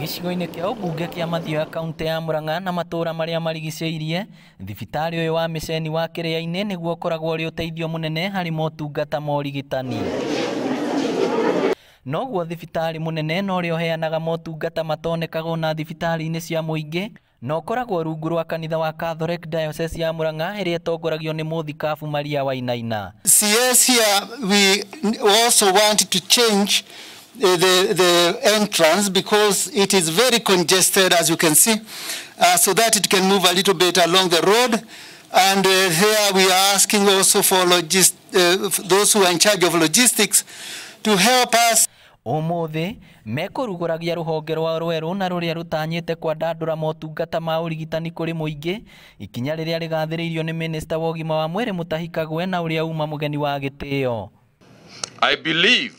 Gĩcigo-inĩ kĩa ũmbunge kĩa Mathioya kaunti ya Murang'a na matũra marĩa marigicĩirie, thibitarĩ ũyũ wa Mĩceni wa Kĩrĩainĩ nĩguo ũkoragwo ũrĩ ũteithio mũnene harĩ motungata ma ũrigitani. Noguo thibitarĩ mũnene na ũrĩa ũheanaga motungata matonekagwo na thibitarĩ-inĩ cia mũingĩ no ũkoragwo rungu rwa kanitha wa Catholic Diocese ya Murang'a ĩrĩa ĩtongoragio nĩ mũthikabu Maria Wainaina. CS here we also want to change the entrance because it is very congested, as you can see, so that it can move a little bit along the road. And here we are asking also for those who are in charge of logistics to help us. Ũmũthĩ mekũrugũragia rũhonge rwa rwerũ na rũrĩa rũtanyĩte kwandandũra motungata ma ũrigitani kũrĩ mũingĩ, ikinya rĩrĩa rĩgathĩrĩirio nĩ Minister wa ũgima wa mwĩrĩ Mutahi Kagwe na ũrĩa uma mũgeni wa gĩtĩo. I believe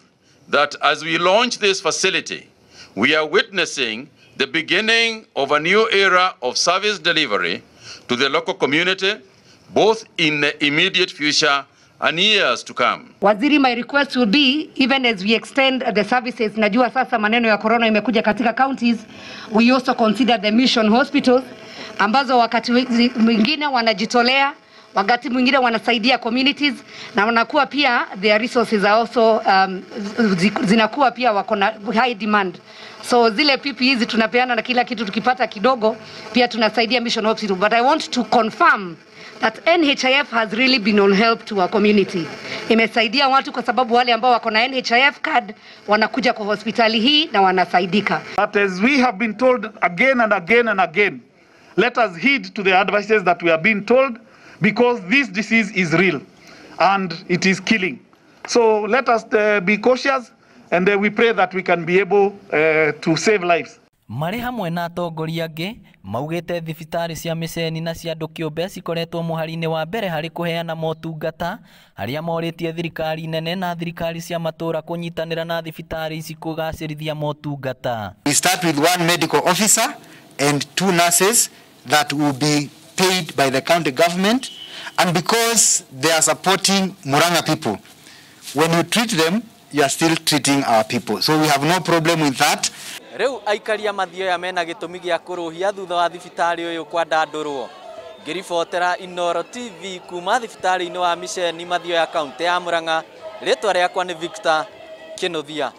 that as we launch this facility, we are witnessing the beginning of a new era of service delivery to the local community, both in the immediate future and years to come. Waziri, my request will be, even as we extend the services, najua sasa maneno ya corona imekuja katika counties, we also consider the mission hospitals, ambazo wakati mwingine wanajitolea, wakati mwingine wanasaidia communities, na wanakuwa pia their resources are also zinakuwa pia wako na high demand. So zile PPE hizi tunapeana na kila kitu tukipata kidogo, pia tunasaidia mission hospital. But I want to confirm that NHIF has really been on help to our community. Imesaidia watu kwa sababu wale ambao wako na NHIF card wanakuja kwa hospitali hii na wanasaidika. But as we have been told again and again and again, let us heed to the advices that we are being told, because this disease is real and it is killing. So let us be cautious, and we pray that we can be able to save lives. Marĩ hamwe na atongoria angĩ maugĩte thibitarĩ cia Mĩceni na cia andũ kĩũmbe cikoretwo mũhari-inĩ wa mbere harĩ kũheana motungata, harĩa morĩtie thirikari nene na thirikari cia matũra kũnyitanĩra na thibitarĩ ici kũgacĩrithia motungata. We start with one medical officer and 2 nurses that will be paid by the county government, and because they are supporting Murang'a people, when you treat them, you are still treating our people. So we have no problem with that. Rĩu aikaria Mathioya mena gĩtũmi gĩa kũrũhia thutha wa thibitarĩ ũyũ kwandandũrwo. Ngĩribotera Inooro TV kuma thibitarĩ-inĩ wa Mĩceni Mathioya kaunti ya Murang'a, rĩtwa rĩakwa nĩ Victor Kĩnũthia.